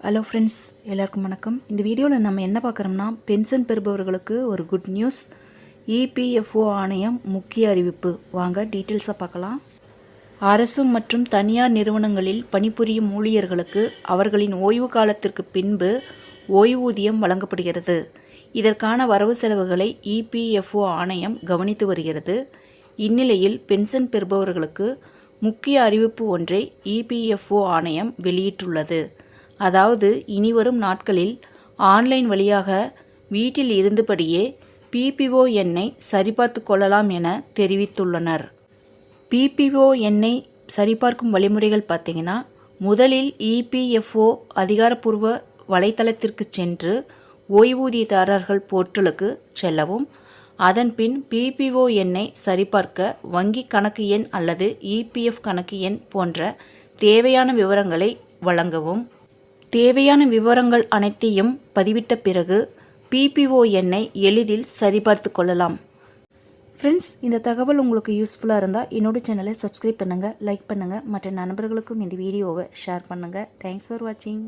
Hello friends, எல்லாருக்கும் வணக்கம். இந்த வீடியோவில் நம்ம என்ன பார்க்குறோம்னா, பென்ஷன் பெறுபவர்களுக்கு ஒரு குட் நியூஸ். இபிஎஃப்ஓ ஆணையம் முக்கிய அறிவிப்பு. வாங்க டீட்டெயில்ஸாக பார்க்கலாம். அரசு மற்றும் தனியார் நிறுவனங்களில் பணிபுரியும் ஊழியர்களுக்கு அவர்களின் ஓய்வு காலத்திற்கு பின்பு ஓய்வூதியம் வழங்கப்படுகிறது. இதற்கான வரவு செலவுகளை இபிஎஃப்ஓ ஆணையம் கவனித்து வருகிறது. இந்நிலையில் பென்ஷன் பெறுபவர்களுக்கு முக்கிய அறிவிப்பு ஒன்றை இபிஎஃப்ஓ ஆணையம் வெளியிட்டுள்ளது. அதாவது, இனிவரும் நாட்களில் ஆன்லைன் வழியாக வீட்டில் இருந்தபடியே பிபிஓ எண்ணை சரிபார்த்து கொள்ளலாம் என தெரிவித்துள்ளனர். பிபிஓ எண்ணை சரிபார்க்கும் வழிமுறைகள் பார்த்தீங்கன்னா, முதலில் இபிஎஃப்ஓ அதிகாரப்பூர்வ வலைத்தளத்திற்கு சென்று ஓய்வூதியதாரர்கள் போர்ட்டலுக்கு செல்லவும். அதன்பின் பிபிஓ எண்ணை சரிபார்க்க வங்கி கணக்கு எண் அல்லது இபிஎஃப் கணக்கு எண் போன்ற தேவையான விவரங்களை வழங்கவும். தேவையான விவரங்கள் அனைத்தையும் பதிவிட்ட பிறகு பிபிஓ எண்ணை எளிதில் சரிபார்த்து கொள்ளலாம். ஃப்ரெண்ட்ஸ், இந்த தகவல் உங்களுக்கு யூஸ்ஃபுல்லாக இருந்தால் என்னோட சேனலை சப்ஸ்கிரைப் பண்ணுங்கள், லைக் பண்ணுங்கள், மற்ற நண்பர்களுக்கும் இந்த வீடியோவை ஷேர் பண்ணுங்கள். தேங்க்ஸ் ஃபார் வாட்சிங்.